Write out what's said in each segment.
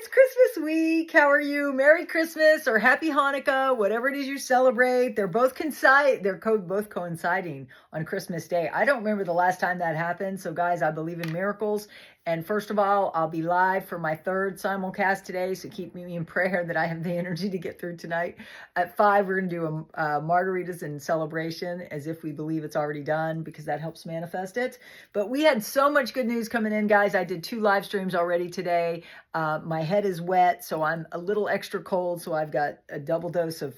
It's Christmas week. How are you? Merry Christmas or Happy Hanukkah, whatever it is you celebrate. They're both both coinciding on Christmas Day. I don't remember the last time that happened. So guys, I believe in miracles. And first of all, I'll be live for my third simulcast today. So keep me in prayer that I have the energy to get through tonight. At 5, we're going to do a margaritas and celebration as if we believe it's already done, because that helps manifest it. But we had so much good news coming in, guys. I did 2 live streams already today. My head is wet, so I'm a little extra cold. So I've got a double dose of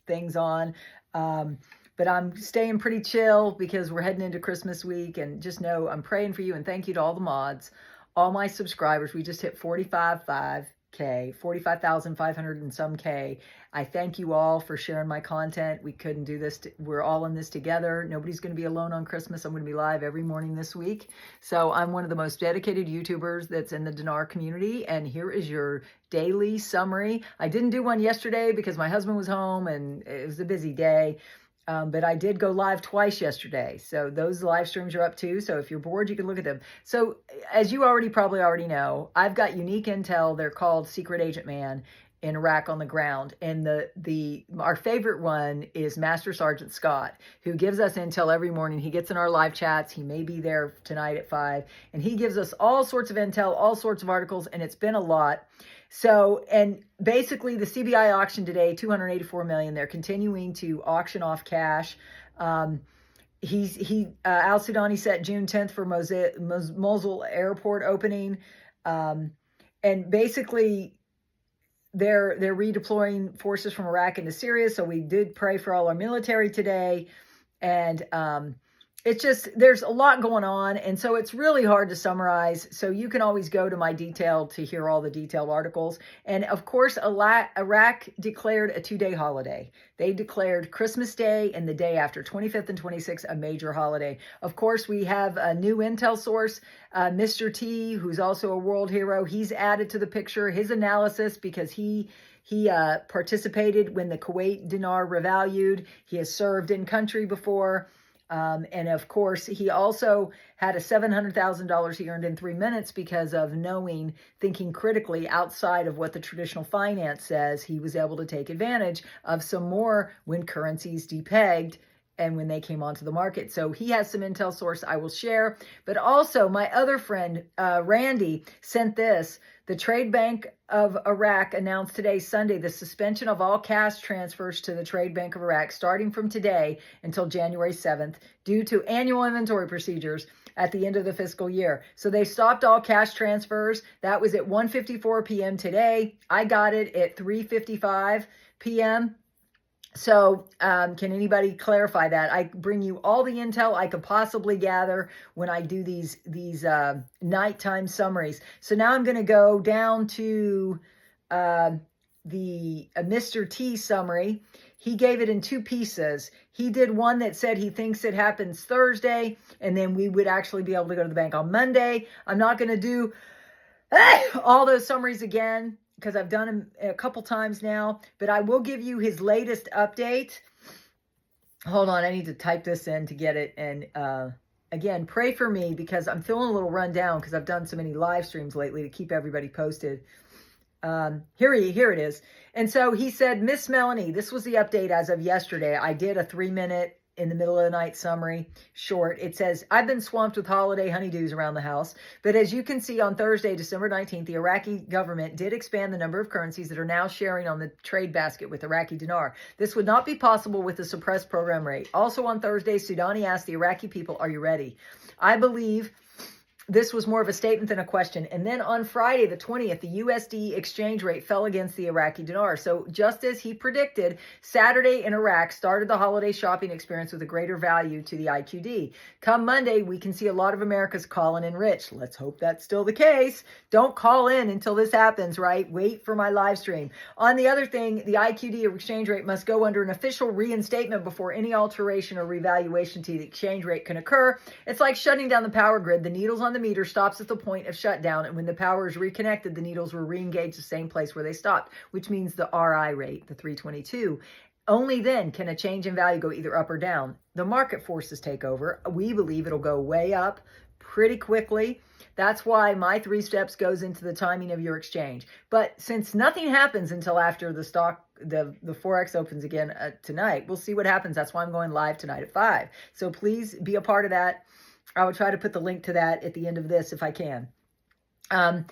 things on. But I'm staying pretty chill because we're heading into Christmas week, and just know I'm praying for you, and thank you to all the mods, all my subscribers. We just hit 45,500 and some K. I thank you all for sharing my content. We couldn't do this. We're all in this together. Nobody's going to be alone on Christmas. I'm going to be live every morning this week. So I'm one of the most dedicated YouTubers that's in the Dinar community. And here is your daily summary. I didn't do one yesterday because my husband was home and it was a busy day. But I did go live twice yesterday. So those live streams are up too. So if you're bored, you can look at them. So as you probably already know, I've got unique intel. They're called Secret Agent Man in Iraq on the ground. And our favorite one is Master Sergeant Scott, who gives us intel every morning. He gets in our live chats. He may be there tonight at 5. And he gives us all sorts of intel, all sorts of articles. And it's been a lot. So, and basically the CBI auction today, 284 million. They're continuing to auction off cash. Al-Sudani set June 10th for Mosul airport opening. And basically they're redeploying forces from Iraq into Syria. So we did pray for all our military today. And, it's just, there's a lot going on. And so it's really hard to summarize. So you can always go to my detailed to hear all the detailed articles. And of course, Iraq declared a 2-day holiday. They declared Christmas Day and the day after, 25th and 26th, a major holiday. Of course, we have a new intel source, Mr. T, who's also a world hero. He's added to the picture, his analysis, because he participated when the Kuwait dinar revalued. He has served in country before. And of course, he also had a $700,000 he earned in 3 minutes because of thinking critically outside of what the traditional finance says. He was able to take advantage of some more when currencies depegged and when they came onto the market. So he has some intel source I will share. But also my other friend, Randy, sent this. The Trade Bank of Iraq announced today, Sunday, the suspension of all cash transfers to the Trade Bank of Iraq starting from today until January 7th due to annual inventory procedures at the end of the fiscal year. So they stopped all cash transfers. That was at 1:54 p.m. today. I got it at 3:55 p.m. So can anybody clarify that? I bring you all the intel I could possibly gather when I do these nighttime summaries. So now I'm going to go down to the Mr. T summary. He gave it in 2 pieces. He did one that said he thinks it happens Thursday, and then we would actually be able to go to the bank on Monday. I'm not going to do all those summaries again, because I've done them a couple times now, but I will give you his latest update. Hold on, I need to type this in to get it. And again, pray for me because I'm feeling a little run down because I've done so many live streams lately to keep everybody posted. Here it is. And so he said, Miss Melanie, this was the update as of yesterday. I did a 3-minute in the middle of the night summary, short. It says, I've been swamped with holiday honeydews around the house. But as you can see on Thursday, December 19th, the Iraqi government did expand the number of currencies that are now sharing on the trade basket with Iraqi dinar. This would not be possible with the suppressed program rate. Also on Thursday, Sudani asked the Iraqi people, are you ready? I believe this was more of a statement than a question. And then on Friday, the 20th, the USD exchange rate fell against the Iraqi dinar. So just as he predicted, Saturday in Iraq started the holiday shopping experience with a greater value to the IQD. Come Monday, we can see a lot of Americans calling in rich. Let's hope that's still the case. Don't call in until this happens, right? Wait for my live stream. On the other thing, the IQD exchange rate must go under an official reinstatement before any alteration or revaluation to the exchange rate can occur. It's like shutting down the power grid. The needles on the meter stops at the point of shutdown, and when the power is reconnected, the needles will re-engage the same place where they stopped, which means the RI rate, the 322. Only then can a change in value go either up or down. The market forces take over. We believe it'll go way up pretty quickly. That's why my 3 steps goes into the timing of your exchange. But since nothing happens until after the Forex opens again tonight, we'll see what happens. That's why I'm going live tonight at 5. So please be a part of that. I will try to put the link to that at the end of this if I can. And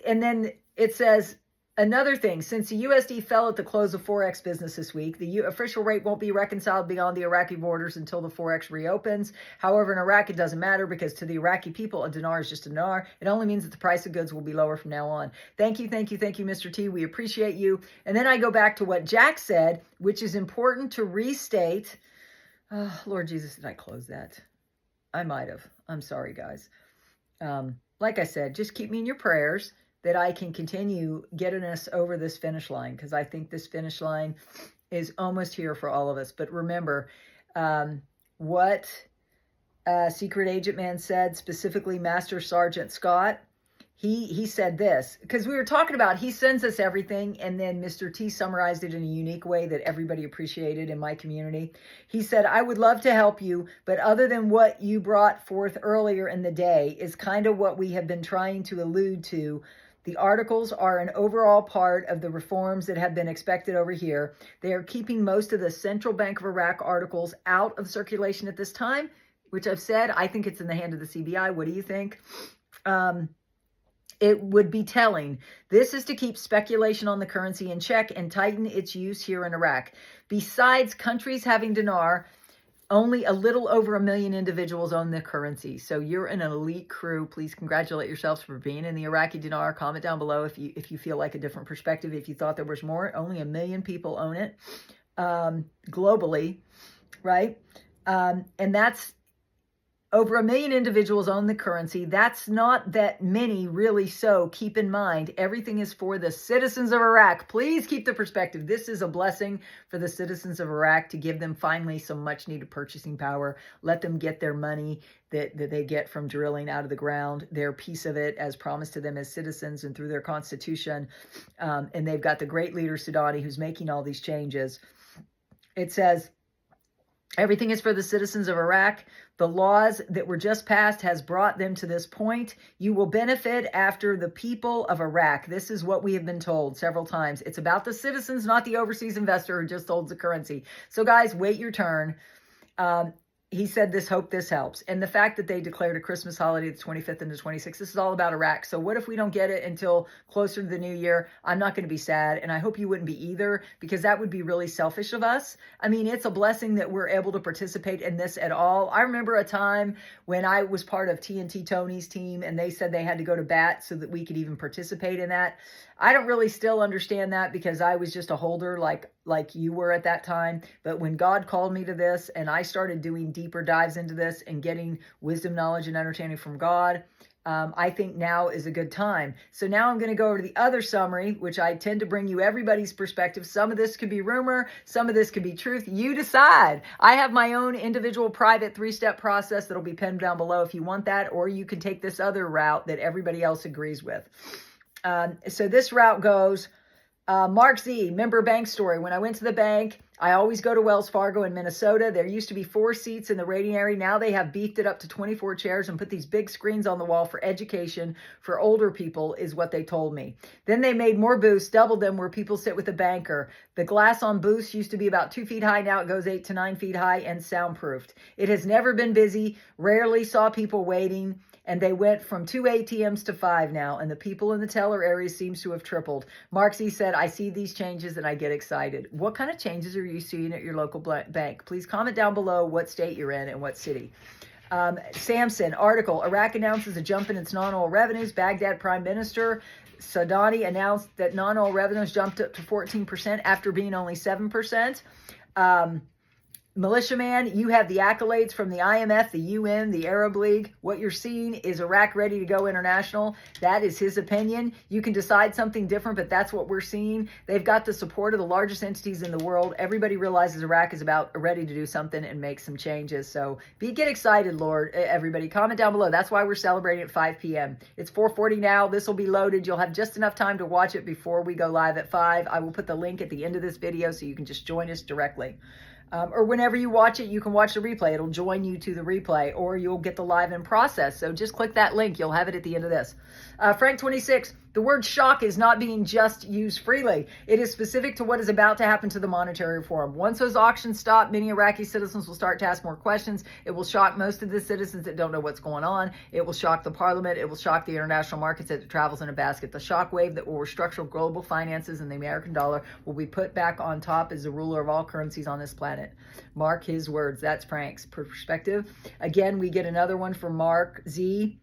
then it says, another thing, since the USD fell at the close of Forex business this week, the official rate won't be reconciled beyond the Iraqi borders until the Forex reopens. However, in Iraq, it doesn't matter because to the Iraqi people, a dinar is just a dinar. It only means that the price of goods will be lower from now on. Thank you, Mr. T. We appreciate you. And then I go back to what Jack said, which is important to restate. Oh, Lord Jesus, did I close that? I might have. I'm sorry, guys. Like I said, just keep me in your prayers that I can continue getting us over this finish line, because I think this finish line is almost here for all of us. But remember, what Secret Agent Man said, specifically Master Sergeant Scott, he said this, because we were talking about, he sends us everything, and then Mr. T summarized it in a unique way that everybody appreciated in my community. He said, I would love to help you, but other than what you brought forth earlier in the day is kind of what we have been trying to allude to. The articles are an overall part of the reforms that have been expected over here. They are keeping most of the Central Bank of Iraq articles out of circulation at this time, which I've said, I think it's in the hand of the CBI. What do you think? It would be telling. This is to keep speculation on the currency in check and tighten its use here in Iraq. Besides countries having dinar, only a little over 1 million individuals own the currency. So you're an elite crew. Please congratulate yourselves for being in the Iraqi dinar. Comment down below if you feel like a different perspective. If you thought there was more, only 1 million people own it globally, right? And that's over 1 million individuals own the currency. That's not that many, really. So keep in mind, everything is for the citizens of Iraq. Please keep the perspective. This is a blessing for the citizens of Iraq to give them finally some much needed purchasing power. Let them get their money that they get from drilling out of the ground, their piece of it as promised to them as citizens and through their constitution. And they've got the great leader, Sudani, who's making all these changes. It says, everything is for the citizens of Iraq. The laws that were just passed has brought them to this point. You will benefit after the people of Iraq. This is what we have been told several times. It's about the citizens, not the overseas investor who just holds the currency. So guys, wait your turn. He said this, hope this helps. And the fact that they declared a Christmas holiday the 25th and the 26th, this is all about Iraq. So what if we don't get it until closer to the new year? I'm not going to be sad, and I hope you wouldn't be either, because that would be really selfish of us. I mean, it's a blessing that we're able to participate in this at all. I remember a time when I was part of TNT Tony's team, and they said they had to go to bat so that we could even participate in that. I don't really still understand that, because I was just a holder like you were at that time. But when God called me to this and I started doing deeper dives into this and getting wisdom, knowledge, and understanding from God, I think now is a good time. So now I'm going to go over to the other summary, which I tend to bring you everybody's perspective. Some of this could be rumor. Some of this could be truth. You decide. I have my own individual private 3-step process that'll be pinned down below if you want that, or you can take this other route that everybody else agrees with. So this route goes, Mark Z, member bank story. When I went to the bank, I always go to Wells Fargo in Minnesota. There used to be 4 seats in the waiting area. Now they have beefed it up to 24 chairs and put these big screens on the wall for education for older people, is what they told me. Then they made more booths, doubled them, where people sit with a banker. The glass on booths used to be about 2 feet high. Now it goes 8 to 9 feet high and soundproofed. It has never been busy. Rarely saw people waiting. And they went from 2 ATMs to 5 now, and the people in the teller area seems to have tripled. Mark Z said, I see these changes and I get excited. What kind of changes are you seeing at your local bank? Please comment down below what state you're in and what city. Samson, article, Iraq announces a jump in its non-oil revenues. Baghdad Prime Minister Sudani announced that non-oil revenues jumped up to 14% after being only 7%. Militiaman, you have the accolades from the IMF, the UN, the Arab League. What you're seeing is Iraq ready to go international. That is his opinion. You can decide something different, but that's what we're seeing. They've got the support of the largest entities in the world. Everybody realizes Iraq is about ready to do something and make some changes. So get excited, Lord, everybody. Comment down below. That's why we're celebrating at 5 p.m. It's 4:40 now. This will be loaded. You'll have just enough time to watch it before we go live at 5. I will put the link at the end of this video so you can just join us directly. Or whenever you watch it, you can watch the replay. It'll join you to the replay, or you'll get the live in process. So just click that link. You'll have it at the end of this. Frank26, the word shock is not being just used freely. It is specific to what is about to happen to the monetary reform. Once those auctions stop, many Iraqi citizens will start to ask more questions. It will shock most of the citizens that don't know what's going on. It will shock the parliament. It will shock the international markets as it travels in a basket. The shock wave that will restructure global finances and the American dollar will be put back on top as the ruler of all currencies on this planet. Mark his words. That's Frank's perspective. Again, we get another one from Mark Z.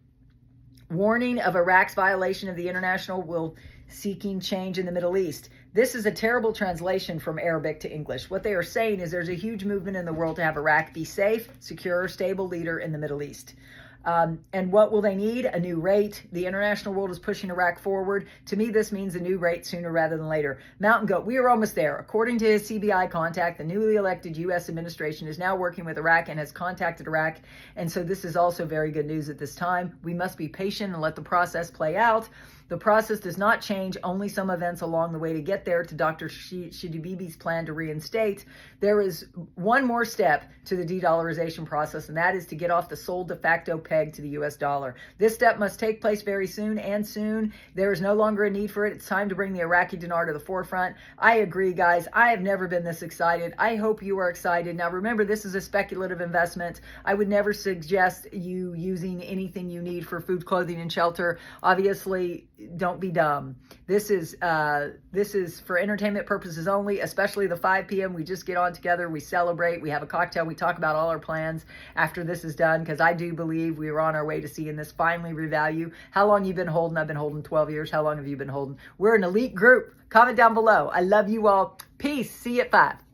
Warning of Iraq's violation of the international will seeking change in the Middle East. This is a terrible translation from Arabic to English. What they are saying is there's a huge movement in the world to have Iraq be safe, secure, stable leader in the Middle East. And what will they need? A new rate. The international world is pushing Iraq forward. To me, this means a new rate sooner rather than later. Mountain Goat, we are almost there. According to his CBI contact, the newly elected U.S. administration is now working with Iraq and has contacted Iraq. And so this is also very good news at this time. We must be patient and let the process play out. The process does not change, only some events along the way to get there to Dr. Shidibibi's plan to reinstate. There is one more step to the de-dollarization process, and that is to get off the sole de facto peg to the U.S. dollar. This step must take place very soon, and soon. There is no longer a need for it. It's time to bring the Iraqi dinar to the forefront. I agree, guys. I have never been this excited. I hope you are excited. Now, remember, this is a speculative investment. I would never suggest you using anything you need for food, clothing, and shelter. Obviously, don't be dumb. This is for entertainment purposes only, especially the 5 p.m. We just get on together, we celebrate, we have a cocktail, we talk about all our plans after this is done, because I do believe we are on our way to seeing this finally revalue. How long you been holding? I've been holding 12 years. How long have you been holding? We're an elite group. Comment down below. I love you all. Peace. See you at 5.